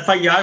FIR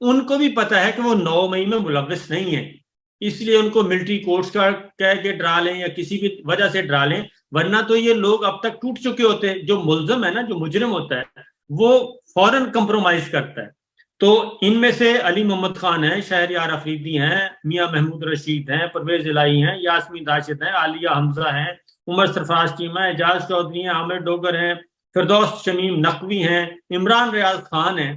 ان کو بھی پتا ہے کہ وہ 9 مئی میں ملوث نہیں ہے، اس لیے ان کو ملٹری کورٹس کا کہہ کے ڈرا لیں یا کسی بھی وجہ سے ڈرا لیں، ورنہ تو یہ لوگ اب تک ٹوٹ چکے ہوتے. جو ملزم ہے نا، جو مجرم ہوتا ہے وہ فوراً کمپرومائز کرتا ہے. تو ان میں سے علی محمد خان ہیں، شہریار افریدی ہیں، میاں محمود رشید ہیں، پرویز الہی ہیں، یاسمین راشد ہیں، عالیہ حمزہ ہیں، عمر سرفراز چیمہ، اعجاز چودھری ہیں، عامر ڈوگر ہیں، فردوس شمیم نقوی ہیں، عمران ریاض خان ہیں.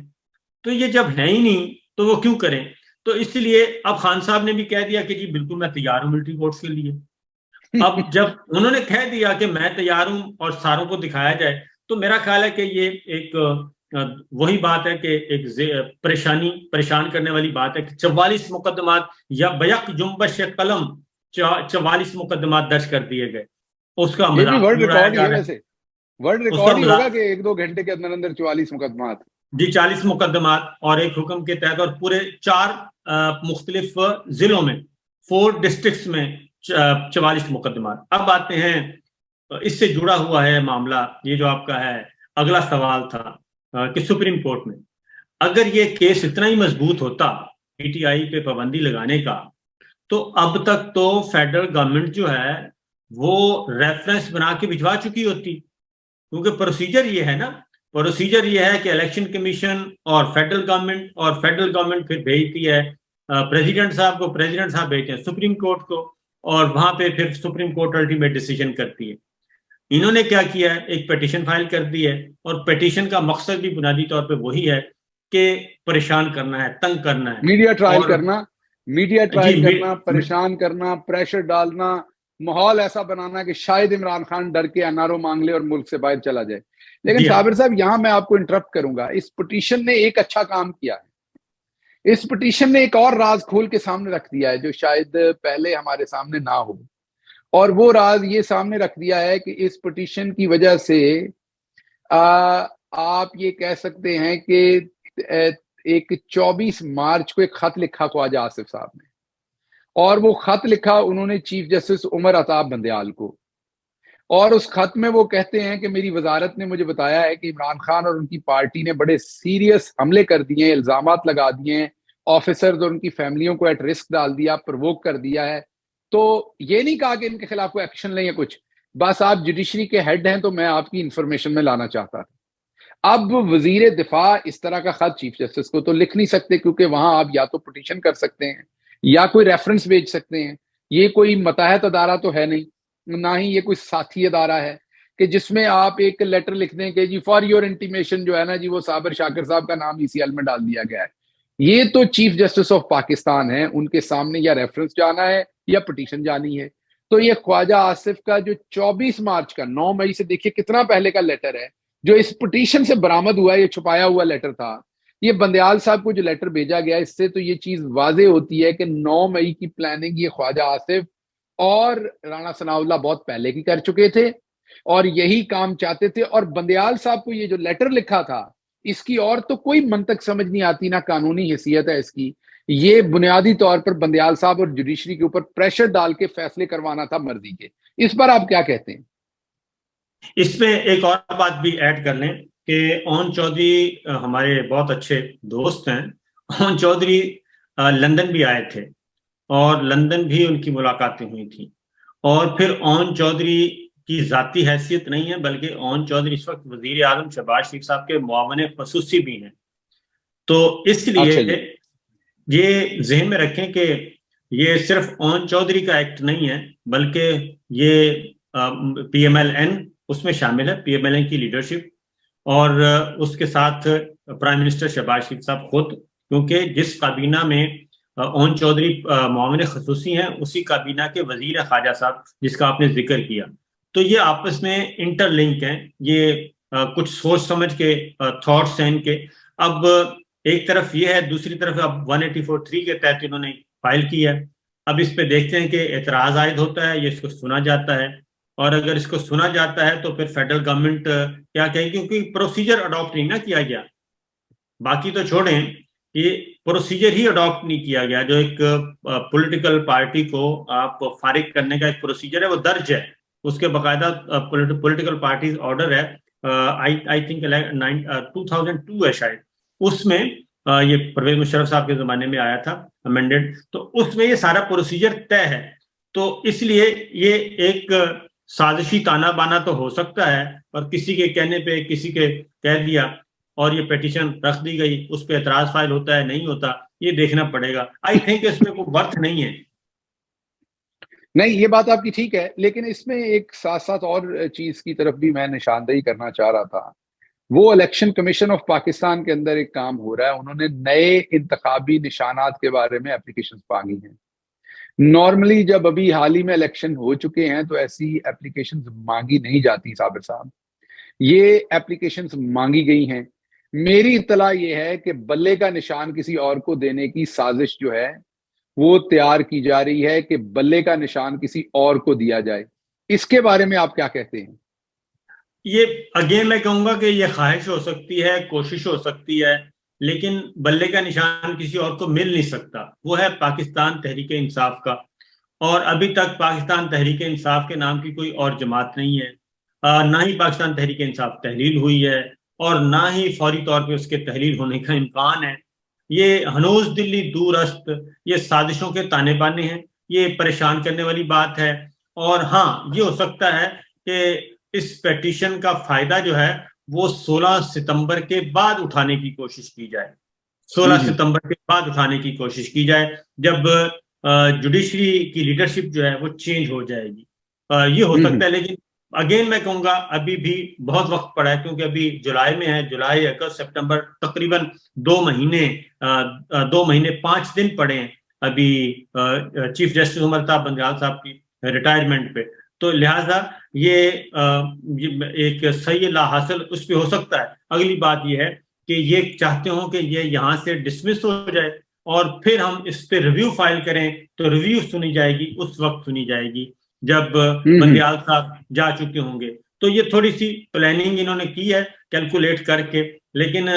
تو یہ جب ہے ہی نہیں تو وہ کیوں کریں؟ تو اس لیے اب خان صاحب نے بھی کہہ دیا کہ جی بالکل میں تیار ہوں ملٹری کورٹس کے لیے. اب جب انہوں نے کہہ دیا کہ میں تیار ہوں اور ساروں کو دکھایا جائے، تو میرا خیال ہے کہ یہ ایک وہی بات ہے کہ ایک پریشان کرنے والی بات ہے کہ 44 مقدمات یا بیک جنبش قلم 44 مقدمات درج کر دیے گئے. اس کا یہ بھی مذاق ورلڈ اڑایا ریکارڈ ہی جا ہے، رہا ہے. ویسے ورلڈ اس کا ریکارڈ ہی ہوگا مذاق کہ 1-2 گھنٹے کے اندر اندر 44 مقدمات. جی 40 مقدمات اور ایک حکم کے تحت، اور پورے 4 مختلف ضلعوں میں 4 ڈسٹرکٹس میں 44 مقدمات. اب آتے ہیں اس سے جڑا ہوا ہے معاملہ، یہ جو آپ کا ہے اگلا سوال تھا کہ سپریم کورٹ میں اگر یہ کیس اتنا ہی مضبوط ہوتا پی ٹی آئی پہ پابندی لگانے کا، تو اب تک تو فیڈرل گورنمنٹ جو ہے وہ ریفرنس بنا کے بھجوا چکی ہوتی. کیونکہ پروسیجر یہ ہے نا، پروسیجر یہ ہے کہ الیکشن کمیشن اور فیڈرل گورنمنٹ پھر بھیجتی ہے پریزیڈنٹ صاحب کو، پریزیڈنٹ صاحب بھیجتے ہیں سپریم کورٹ کو، اور وہاں پہ پھر سپریم کورٹ الٹیمیٹ ڈیسیجن کرتی ہے. انہوں نے کیا کیا ہے، ایک پیٹیشن فائل کر دی ہے، اور پیٹیشن کا مقصد بھی بنیادی طور پہ وہی ہے کہ پریشان کرنا ہے، تنگ کرنا ہے. میڈیا ٹرائل اور کرنا، پریشان کرنا، پریشر ڈالنا، ماحول ایسا بنانا کہ شاید عمران خان ڈر کے انارو مانگ لے اور ملک سے باہر چلا جائے. لیکن صابر صاحب یہاں میں آپ کو انٹرپٹ کروں گا، اس پٹیشن نے ایک اچھا کام کیا ہے. اس پٹیشن نے ایک اور راز کھول کے سامنے رکھ دیا ہے جو شاید پہلے ہمارے سامنے نہ ہو، اور وہ راز یہ سامنے رکھ دیا ہے کہ اس پٹیشن کی وجہ سے آپ یہ کہہ سکتے ہیں کہ ایک 24 مارچ کو ایک خط لکھا خواجہ آصف صاحب نے، اور وہ خط لکھا انہوں نے چیف جسٹس عمر عطاب بندیال کو، اور اس خط میں وہ کہتے ہیں کہ میری وزارت نے مجھے بتایا ہے کہ عمران خان اور ان کی پارٹی نے بڑے سیریس حملے کر دیے ہیں، الزامات لگا دیے ہیں، آفیسرز اور ان کی فیملیوں کو ایٹ رسک ڈال دیا، پرووک کر دیا ہے. تو یہ نہیں کہا کہ ان کے خلاف کوئی ایکشن لیں یا کچھ، بس آپ جوڈیشری کے ہیڈ ہیں تو میں آپ کی انفارمیشن میں لانا چاہتا تھا. اب وزیر دفاع اس طرح کا خط چیف جسٹس کو تو لکھ نہیں سکتے، کیونکہ وہاں آپ یا تو پٹیشن کر سکتے ہیں یا کوئی ریفرنس بھیج سکتے ہیں. یہ کوئی متحد ادارہ تو ہے نہیں، نہ ہی یہ کوئی ساتھی ادارہ ہے کہ جس میں آپ ایک لیٹر لکھ دیں کہ جی فار یور انٹیمیشن جو ہے نا جی وہ صابر شاکر صاحب کا نام ECL میں ڈال دیا گیا ہے. یہ تو چیف جسٹس آف پاکستان ہے، ان کے سامنے یا ریفرنس جانا ہے یا پٹیشن جانی ہے. تو یہ خواجہ آصف کا جو 24 مارچ کا 9 مئی سے دیکھیے کتنا پہلے کا لیٹر ہے جو اس پٹیشن سے برآمد ہوا ہے، یہ چھپایا ہوا لیٹر تھا. یہ بندیال صاحب کو جو لیٹر بھیجا گیا اس سے تو یہ چیز واضح ہوتی ہے کہ 9 مئی کی پلاننگ یہ خواجہ آصف اور رانا ثناء اللہ بہت پہلے کی کر چکے تھے اور یہی کام چاہتے تھے. اور بندیال صاحب کو یہ جو لیٹر لکھا تھا اس کی اور تو کوئی منطق سمجھ نہیں آتی، نہ قانونی حیثیت ہے اس کی. یہ بنیادی طور پر بندیال صاحب اور جوڈیشری کے اوپر پریشر ڈال کے فیصلے کروانا تھا مرضی کے. اس پر آپ کیا کہتے ہیں؟ اس میں ایک اور بات بھی ایڈ کر لیں کہ اون چودھری ہمارے بہت اچھے دوست ہیں. اون چودھری لندن بھی آئے تھے اور لندن بھی ان کی ملاقاتیں ہوئی تھیں، اور پھر اون چودھری کی ذاتی حیثیت نہیں ہے بلکہ اون چودھری اس وقت وزیر اعظم شہباز شریف صاحب کے معاون خصوصی بھی ہیں. تو اس لیے یہ ذہن میں رکھیں کہ یہ صرف اون چودھری کا ایکٹ نہیں ہے بلکہ یہ PMLN اس میں شامل ہے، PMLN کی لیڈرشپ، اور اس کے ساتھ پرائم منسٹر شہباز شریف صاحب خود، کیونکہ جس کابینہ میں اون چودھری معاون خصوصی ہیں اسی کابینہ کے وزیر خارجہ صاحب جس کا آپ نے ذکر کیا. تو یہ آپس میں انٹر لنک ہیں، یہ کچھ سوچ سمجھ کے تھاٹس ہیں ان کے. اب ایک طرف یہ ہے، دوسری طرف اب 184(3) کے تحت انہوں نے فائل کی ہے. اب اس پہ دیکھتے ہیں کہ اعتراض عائد ہوتا ہے یا اس کو سنا جاتا ہے، اور اگر اس کو سنا جاتا ہے تو پھر فیڈرل گورنمنٹ کیا کہے، کیونکہ پروسیجر اڈاپٹ نہیں نہ کیا گیا. باقی تو چھوڑیں، یہ پروسیجر ہی اڈاپٹ نہیں کیا گیا. جو ایک پولیٹیکل پارٹی کو آپ فارغ کرنے کا ایک پروسیجر ہے وہ درج ہے، اس کے باقاعدہ پولیٹیکل پارٹیز آرڈر ہے، آئی تھنک 2002 ہے شاید. اس میں یہ پرویز مشرف صاحب کے زمانے میں آیا تھا امینڈڈ، تو اس میں یہ سارا پروسیجر طے ہے. تو اس لیے یہ ایک سازشی تانا بانا تو ہو سکتا ہے، اور کسی کے کہنے پہ کسی کے کہہ دیا اور یہ پیٹیشن رکھ دی گئی، اس پہ اعتراض فائل ہوتا ہے نہیں ہوتا، یہ دیکھنا پڑے گا. آئی تھنک اس میں کوئی ورتھ نہیں ہے. نہیں، یہ بات آپ کی ٹھیک ہے، لیکن اس میں ایک ساتھ ساتھ اور چیز کی طرف بھی میں نشاندہی کرنا چاہ رہا تھا. وہ الیکشن کمیشن آف پاکستان کے اندر ایک کام ہو رہا ہے، انہوں نے نئے انتخابی نشانات کے بارے میں اپلیکیشن مانگی ہیں. نارملی جب ابھی حال ہی میں الیکشن ہو چکے ہیں تو ایسی اپلیکیشن مانگی نہیں جاتی صابر صاحب. یہ اپلیکیشن مانگی گئی ہیں. میری اطلاع یہ ہے کہ بلے کا نشان کسی اور کو دینے کی سازش جو ہے وہ تیار کی جا رہی ہے کہ بلے کا نشان کسی اور کو دیا جائے. اس کے بارے میں آپ کیا کہتے ہیں؟ یہ اگین میں کہوں گا کہ یہ خواہش ہو سکتی ہے، کوشش ہو سکتی ہے، لیکن بلے کا نشان کسی اور کو مل نہیں سکتا. وہ ہے پاکستان تحریک انصاف کا، اور ابھی تک پاکستان تحریک انصاف کے نام کی کوئی اور جماعت نہیں ہے. نہ ہی پاکستان تحریک انصاف تحلیل ہوئی ہے، اور نہ ہی فوری طور پہ اس کے تحلیل ہونے کا امکان ہے. یہ ہنوز دلی دور است، یہ سازشوں کے تانے بانے ہیں، یہ پریشان کرنے والی بات ہے. اور ہاں، یہ ہو سکتا ہے کہ اس پیٹیشن کا فائدہ جو ہے وہ 16 ستمبر کے بعد اٹھانے کی کوشش کی جائے. 16 ستمبر کے بعد اٹھانے کی کوشش کی جائے، جب جوڈیشری کی لیڈرشپ جو ہے وہ چینج ہو جائے گی. یہ ہو سکتا ہے، لیکن اگین میں کہوں گا ابھی بھی بہت وقت پڑا ہے، کیونکہ ابھی جولائی میں ہے. جولائی، اگست، سپتمبر، تقریباً 2 مہینے 5 دن پڑے ہیں ابھی چیف جسٹس عمر طاہر بندیال صاحب کی ریٹائرمنٹ پہ. تو لہٰذا یہ ایک صحیح لا حاصل اس پہ ہو سکتا ہے. اگلی بات یہ ہے کہ یہ چاہتے ہوں کہ یہ یہاں سے ڈسمس ہو جائے، اور پھر ہم اس پہ ریویو فائل کریں. تو ریویو سنی جائے گی، اس وقت سنی جائے گی جب بندیال صاحب جا چکے ہوں گے. تو یہ تھوڑی سی پلاننگ انہوں نے کی ہے کیلکولیٹ کر کے. لیکن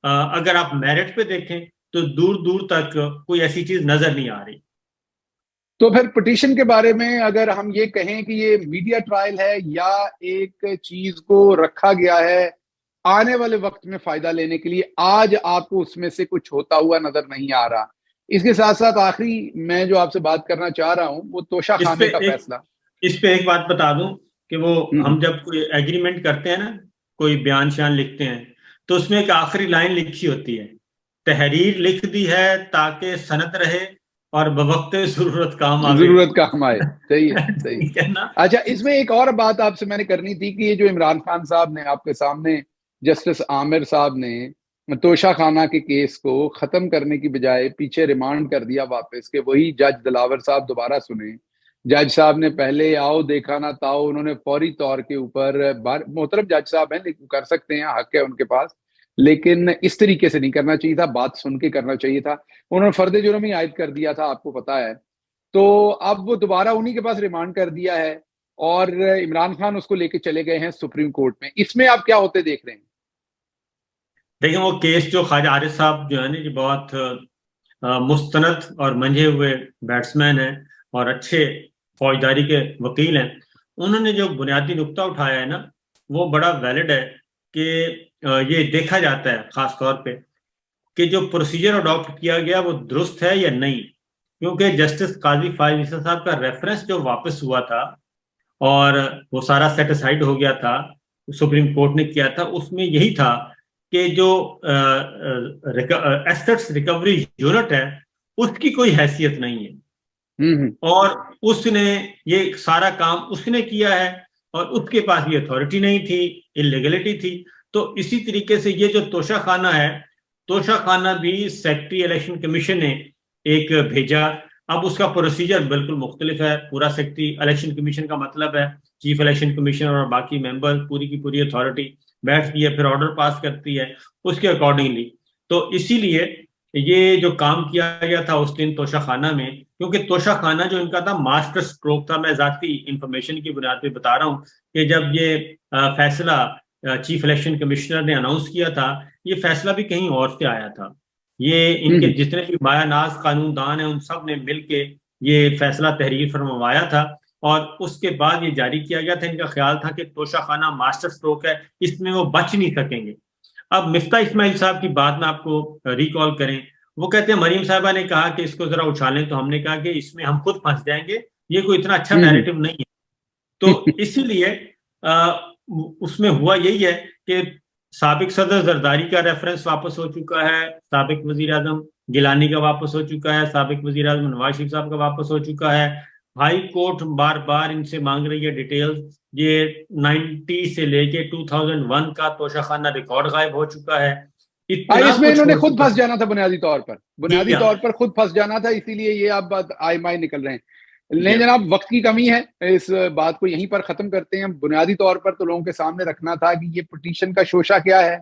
اگر آپ میرٹ پہ دیکھیں تو دور دور تک کوئی ایسی چیز نظر نہیں آ رہی. تو پھر پٹیشن کے بارے میں اگر ہم یہ کہیں کہ یہ میڈیا ٹرائل ہے یا ایک چیز کو رکھا گیا ہے آنے والے وقت میں فائدہ لینے کے لیے، آج آپ کو اس میں سے کچھ ہوتا ہوا نظر نہیں آ رہا. اس کے ساتھ ساتھ آخری میں جو آپ سے بات کرنا چاہ رہا ہوں وہ توشہ خانے کا فیصلہ. اس پہ ایک بات بتا دوں کہ وہ ہم جب کوئی ایگریمنٹ کرتے ہیں نا، کوئی بیان شان لکھتے ہیں، تو اس میں ایک آخری لائن لکھی ہوتی ہے، تحریر لکھ دی ہے تاکہ سند رہے اور بوقت ضرورت کام آئے. ضرورت کام آئے. صحیح ہے، صحیح ہے. اچھا، اس میں ایک اور بات آپ سے میں نے کرنی تھی کہ یہ جو عمران خان صاحب نے آپ کے سامنے، جسٹس عامر صاحب نے توشہ خانہ کے کیس کو ختم کرنے کی بجائے پیچھے ریمانڈ کر دیا واپس کہ وہی جج دلاور صاحب دوبارہ سنیں. جج صاحب نے پہلے آؤ دیکھا نہ تاؤ، انہوں نے فوری طور کے اوپر، محترم جج صاحب ہیں، کر سکتے ہیں، حق ہے ان کے پاس، لیکن اس طریقے سے نہیں کرنا چاہیے تھا، بات سن کے کرنا چاہیے تھا. انہوں نے فرد جرم ہی عائد کر دیا تھا، آپ کو پتا ہے. تو اب وہ دوبارہ انہی کے پاس ریمانڈ کر دیا ہے، اور عمران خان اس کو لے کے چلے گئے ہیں سپریم کورٹ میں. اس میں آپ کیا ہوتے دیکھ رہے ہیں؟ دیکھیں، وہ کیس جو خواجہ عارف صاحب جو ہے نا، یہ بہت مستند اور منجھے ہوئے بیٹسمین ہیں اور اچھے فوجداری کے وکیل ہیں. انہوں نے جو بنیادی نقطہ اٹھایا ہے نا، وہ بڑا ویلڈ ہے کہ یہ دیکھا جاتا ہے خاص طور پہ کہ جو پروسیجر اڈاپٹ کیا گیا وہ درست ہے یا نہیں. کیونکہ جسٹس قاضی فائز عیسیٰ صاحب کا ریفرنس جو واپس ہوا تھا اور وہ سارا سیٹ اسائیڈ ہو گیا تھا، سپریم کورٹ نے کیا تھا، اس میں یہی تھا کہ جو ایسٹس ریکوری یونٹ ہے اس کی کوئی حیثیت نہیں ہے، اور اس نے یہ سارا کام اس نے کیا ہے، اور اس کے پاس یہ اتھارٹی نہیں تھی، انلیگلٹی تھی. تو اسی طریقے سے یہ جو توشہ خانہ ہے، توشہ خانہ بھی سیکٹری الیکشن کمیشن نے ایک بھیجا. اب اس کا پروسیجر بالکل مختلف ہے. پورا سیکٹری الیکشن کمیشن کا مطلب ہے چیف الیکشن کمیشنر اور باقی ممبر، پوری کی پوری اتھارٹی بیٹھتی ہے، پھر آرڈر پاس کرتی ہے اس کے اکارڈنگلی. تو اسی لیے یہ جو کام کیا گیا تھا اس دن توشہ خانہ میں، کیونکہ توشہ خانہ جو ان کا تھا ماسٹر اسٹروک تھا. میں ذاتی انفارمیشن کی بنیاد پہ بتا رہا ہوں کہ جب یہ فیصلہ چیف الیکشن کمشنر نے اناؤنس کیا تھا، یہ فیصلہ بھی کہیں اور سے آیا تھا. یہ ان کے جتنے بھی مایہ ناز قانون دان ہیں ان سب نے مل کے یہ فیصلہ تحریر فرمایا تھا، اور اس کے بعد یہ جاری کیا گیا تھا. ان کا خیال تھا کہ توشہ خانہ ماسٹر اسٹروک ہے، اس میں وہ بچ نہیں سکیں گے. اب مفتاح اسماعیل صاحب کی بات میں آپ کو ریکال کریں، وہ کہتے ہیں مریم صاحبہ نے کہا کہ اس کو ذرا اچھالیں، تو ہم نے کہا کہ اس میں ہم خود پھنس جائیں گے، یہ کوئی اتنا اچھا نیریٹو نہیں ہے. تو اسی لیے اس میں ہوا یہی ہے کہ سابق صدر زرداری کا ریفرنس واپس ہو چکا ہے، سابق وزیر اعظم گیلانی کا واپس ہو چکا ہے، سابق وزیر اعظم نواز شریف صاحب کا واپس ہو چکا ہے. ہائی کورٹ بار بار ان سے مانگ رہی ہے ڈیٹیل. یہ 90 سے لے کے 2001 کا توشہ خانہ ریکارڈ غائب ہو چکا ہے. اس میں کچھ انہوں نے ہو خود چکا پھنس جانا تھا، بنیادی طور پر خود پھنس جانا تھا، اسی لیے یہ آپ بات آئی مائی نکل رہے ہیں. نہیں جناب، وقت کی کمی ہے، اس بات کو یہیں پر ختم کرتے ہیں. بنیادی طور پر تو لوگوں کے سامنے رکھنا تھا کہ یہ پٹیشن کا شوشہ کیا ہے،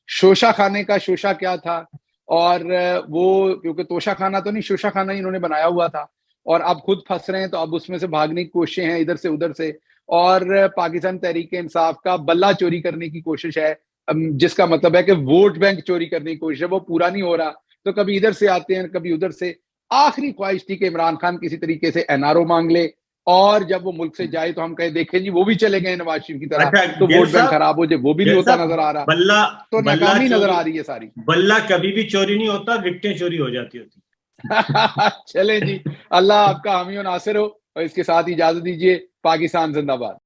شوشہ خانے کا شوشہ کیا تھا، اور وہ کیونکہ توشہ خانہ تو نہیں، شوشہ خانہ ہی انہوں نے بنایا ہوا تھا، اور اب خود پھنس رہے ہیں. تو اب اس میں سے بھاگنے کی کوششیں ہیں ادھر سے ادھر سے، اور پاکستان تحریک انصاف کا بلہ چوری کرنے کی کوشش ہے، جس کا مطلب ہے کہ ووٹ بینک چوری کرنے کی کوشش ہے، وہ پورا نہیں ہو رہا. تو کبھی ادھر سے آتے ہیں، کبھی ادھر سے. آخری خواہش تھی کہ عمران خان کسی طریقے سے NRO مانگ لے، اور جب وہ ملک سے جائے تو ہم کہیں دیکھیں جی وہ بھی چلے گئے نواز شریف کی طرح، تو ووٹ بینک خراب ہو جائے، وہ بھی نہیں ہوتا نظر آ رہا. تو ناکامی نظر آ رہی ہے ساری. بلہ کبھی بھی چوری نہیں ہوتا، وکٹیں چوری ہو جاتی ہوتی. چلیں جی، اللہ آپ کا حامی و ناصر ہو، اور اس کے ساتھ اجازت دیجیے. پاکستان زندہ باد.